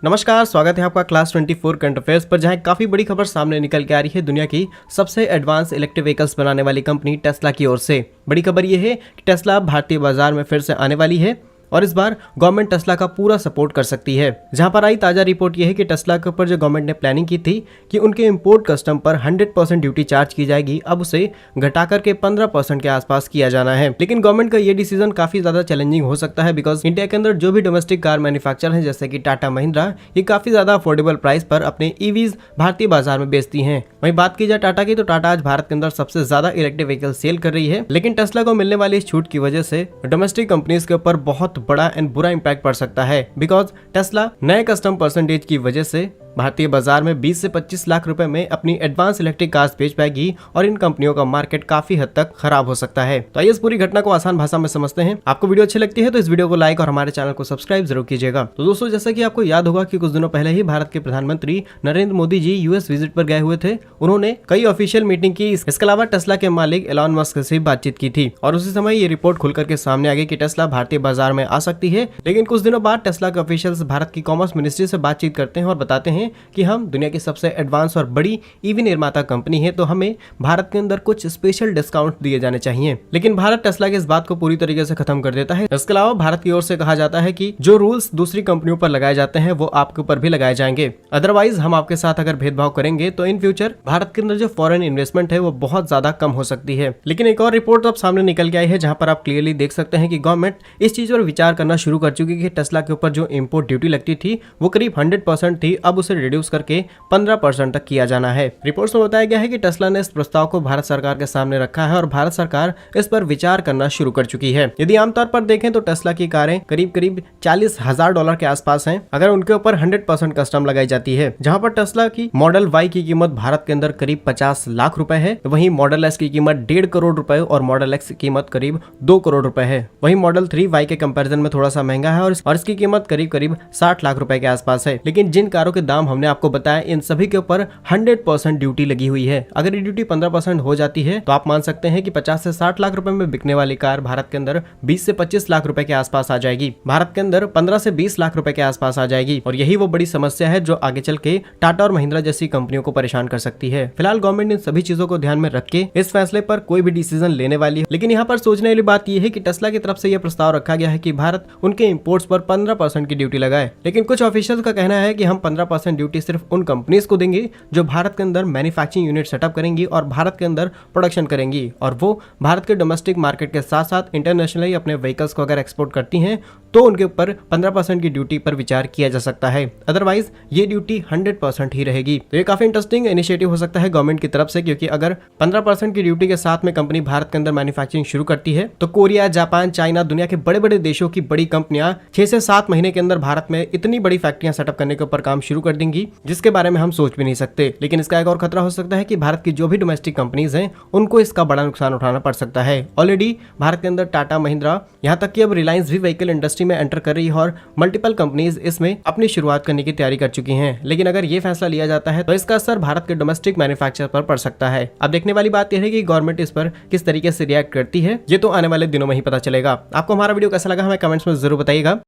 नमस्कार, स्वागत है आपका क्लास 24 करंट अफेयर्स पर, जहां काफी बड़ी खबर सामने निकल के आ रही है। दुनिया की सबसे एडवांस इलेक्ट्रिक व्हीकल्स बनाने वाली कंपनी टेस्ला की ओर से बड़ी खबर यह है कि टेस्ला भारतीय बाजार में फिर से आने वाली है और इस बार गवर्नमेंट टेस्ला का पूरा सपोर्ट कर सकती है। जहां पर आई ताजा रिपोर्ट यह है कि टेस्ला के ऊपर जो गवर्नमेंट ने प्लानिंग की थी कि उनके इंपोर्ट कस्टम पर 100% ड्यूटी चार्ज की जाएगी, अब उसे घटाकर के 15% के आसपास किया जाना है। लेकिन गवर्नमेंट का ये डिसीजन काफी ज्यादा चैलेंजिंग हो सकता है, बिकॉज इंडिया के अंदर जो भी डोमेस्टिक कार मैन्युफैक्चर है जैसे कि टाटा महिंद्रा, ये काफी ज्यादा अफोर्डेबल प्राइस पर अपने ईवीज भारतीय बाजार में बेचती हैं। वहीं बात की जाए टाटा की, तो टाटा आज भारत के अंदर सबसे ज्यादा इलेक्ट्रिक व्हीकल सेल कर रही है। लेकिन टेस्ला को मिलने वाली इस छूट की वजह से डोमेस्टिक कंपनीज के ऊपर बहुत बड़ा एंड बुरा इम्पैक्ट पड़ सकता है, बिकॉज टेस्ला नए कस्टम परसेंटेज की वजह से भारतीय बाजार में 20 से 25 लाख रुपए में अपनी एडवांस इलेक्ट्रिक कार्स बेच पाएगी और इन कंपनियों का मार्केट काफी हद तक खराब हो सकता है। तो आइए इस पूरी घटना को आसान भाषा में समझते हैं। आपको वीडियो अच्छी लगती है तो इस वीडियो को लाइक और हमारे चैनल को सब्सक्राइब जरूर कीजिएगा। तो दोस्तों, जैसा कि आपको याद होगा कि कुछ दिनों पहले ही भारत के प्रधानमंत्री नरेंद्र मोदी जी यूएस विजिट पर गए हुए थे। उन्होंने कई ऑफिशियल मीटिंग की, इसके अलावा टेस्ला के मालिक एलॉन मस्क से बातचीत की थी और उसी समय ये रिपोर्ट खुलकर के सामने आ गई कि टेस्ला भारतीय बाजार में आ सकती है। लेकिन कुछ दिनों बाद टेस्ला के ऑफिशियल्स भारत की कॉमर्स मिनिस्ट्री से बातचीत करते हैं और बताते हैं कि हम दुनिया की सबसे एडवांस और बड़ी ईवी निर्माता कंपनी है, तो हमें भारत के अंदर कुछ स्पेशल डिस्काउंट दिए जाने चाहिए। लेकिन भारत टेस्ला की इस बात को पूरी तरीके से खत्म कर देता है। इसके अलावा भारत की ओर से कहा जाता है कि जो रूल्स दूसरी कंपनियों पर लगाए जाते हैं वो आपके ऊपर भी लगाए जाएंगे, अदरवाइज हम आपके साथ अगर भेदभाव करेंगे तो इन फ्यूचर भारत के अंदर जो फॉरेन इन्वेस्टमेंट है वो बहुत ज्यादा कम हो सकती है। लेकिन एक और रिपोर्ट अब सामने निकल के आई है, जहां पर आप क्लियरली देख सकते हैं कि गवर्नमेंट इस चीज पर विचार करना शुरू कर चुकी है कि टेस्ला के ऊपर जो इम्पोर्ट ड्यूटी लगती थी वो करीब 100% थी, अब उसे रिड्यूस करके 15% तक किया जाना है। रिपोर्ट्स में बताया गया है कि टेस्ला ने इस प्रस्ताव को भारत सरकार के सामने रखा है और भारत सरकार इस पर विचार करना शुरू कर चुकी है। यदि आमतौर पर देखें तो टेस्ला की कारें करीब $40,000 के आसपास हैं, अगर उनके ऊपर 100% कस्टम लगाई जाती है। जहां पर टेस्ला की मॉडल वाई की कीमत भारत के अंदर करीब 50 लाख रुपए है, वहीं मॉडल एस की कीमत 1.5 करोड़ रुपए और मॉडल एक्स की कीमत करीब 2 करोड़ रुपए है। वहीं मॉडल 3 वाई के कंपैरिजन में थोड़ा सा महंगा है और इसकी कीमत करीब 60 लाख रुपए के आसपास है। लेकिन जिन कारों के दाम हमने आपको बताया, इन सभी के ऊपर 100% ड्यूटी लगी हुई है। अगर ये ड्यूटी 15% हो जाती है तो आप मान सकते हैं कि 50 से 60 लाख रुपए में बिकने वाली कार भारत के अंदर 20 से 25 लाख रुपए के आसपास आ जाएगी, भारत के अंदर 15 से 20 लाख रुपए के आसपास आ जाएगी। और यही वो बड़ी समस्या है जो आगे चल के टाटा और महिंद्रा जैसी कंपनियों को परेशान कर सकती है। फिलहाल गवर्नमेंट इन सभी चीजों को ध्यान में रख के इस फैसले पर कोई भी डिसीजन लेने वाली है। लेकिन यहाँ पर सोचने वाली बात यह है कि टेस्ला की तरफ से यह प्रस्ताव रखा गया है कि भारत उनके इंपोर्ट्स पर 15% की ड्यूटी लगाए। लेकिन कुछ ऑफिशियल्स का कहना है कि हम 15% ड्यूटी सिर्फ उन कंपनीज को देंगे जो भारत के अंदर मैन्युफैक्चरिंग यूनिट सेटअप करेंगी और भारत के अंदर प्रोडक्शन करेंगी, और वो भारत के डोमेस्टिक मार्केट के साथ साथ इंटरनेशनली अपने व्हीकल्स को अगर एक्सपोर्ट करती हैं तो उनके ऊपर 15% की ड्यूटी पर विचार किया जा सकता है, अदरवाइज ये ड्यूटी 100% ही रहेगी। तो ये काफी इंटरेस्टिंग इनिशिएटिव हो सकता है गवर्नमेंट की तरफ से, क्योंकि अगर 15% की ड्यूटी के साथ में कंपनी भारत के अंदर मैन्युफैक्चरिंग शुरू करती है तो कोरिया, जापान, चाइना, दुनिया के बड़े बड़े देशों की बड़ी कंपनियां 6 से 7 महीने के अंदर भारत में इतनी बड़ी फैक्ट्रियां सेटअप करने के ऊपर काम शुरू कर देंगी, जिसके बारे में हम सोच भी नहीं सकते। लेकिन इसका एक और खतरा हो सकता है कि भारत की जो भी डोमेस्टिक कंपनीज हैं उनको इसका बड़ा नुकसान उठाना पड़ सकता है। ऑलरेडी भारत के अंदर टाटा, महिंद्रा, यहाँ तक कि अब रिलायंस भी व्हीकल इंडस्ट्री में एंटर कर रही है और मल्टीपल कंपनीज इसमें अपनी शुरुआत करने की तैयारी कर चुकी हैं। लेकिन अगर ये फैसला लिया जाता है तो इसका असर भारत के डोमेस्टिक मैन्युफैक्चर पर पड़ सकता है। अब देखने वाली बात यह है कि गवर्नमेंट इस पर किस तरीके से रिएक्ट करती है, ये तो आने वाले दिनों में ही पता चलेगा। आपको हमारा वीडियो कैसा लगा हमें कमेंट्स में जरूर बताइएगा।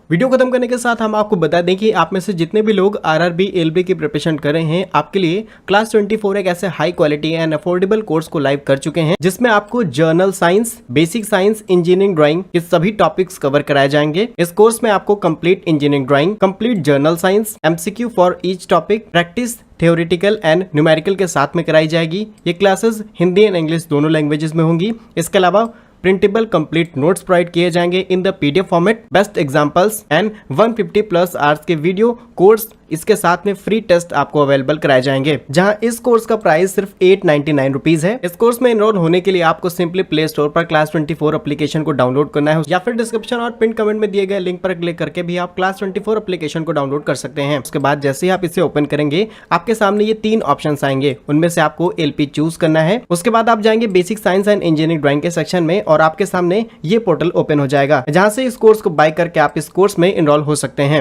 वीडियो खत्म करने के साथ हम आपको बता दें कि आप में से जितने भी लोग आरआरबी, एलबी की प्रिपरेशन कर रहे हैं, आपके लिए क्लास 24 एक ऐसे high quality and affordable course को लाइव कर चुके हैं, जिसमें आपको journal science, basic science, engineering drawing, ये सभी टॉपिक्स कवर कराए जाएंगे। इस कोर्स में आपको complete engineering drawing, complete journal science, MCQ for each topic, practice theoretical and numerical के साथ में कराई जाएगी। ये क्लासेस हिंदी एंड इंग्लिश दोनों लैंग्वेजेस में होंगी। इसके अलावा प्रिंटेबल कंप्लीट नोट्स प्रोवाइड किए जाएंगे in the PDF format, best examples and 150+ hours के वीडियो कोर्स। इसके साथ में फ्री टेस्ट आपको अवेलेबल कराए जाएंगे, जहां इस कोर्स का प्राइस सिर्फ 899 रुपीज है। इस कोर्स में एनरोल होने के लिए आपको सिंपली प्ले स्टोर पर क्लास 24 एप्लीकेशन को डाउनलोड करना है, या फिर डिस्क्रिप्शन और पिन कमेंट में दिए गए लिंक पर क्लिक करके भी आप क्लास 24 एप्लीकेशन को डाउनलोड कर सकते हैं। उसके बाद जैसे ही आप इसे ओपन करेंगे, आपके सामने ये 3 ऑप्शन आएंगे, उनमें से आपको एलपी चूज करना है। उसके बाद आप जाएंगे basic science and engineering drawing के सेक्शन में और आपके सामने ये पोर्टल ओपन हो जाएगा, जहां से इस कोर्स को बाय करके आप इस कोर्स में एनरोल हो सकते हैं।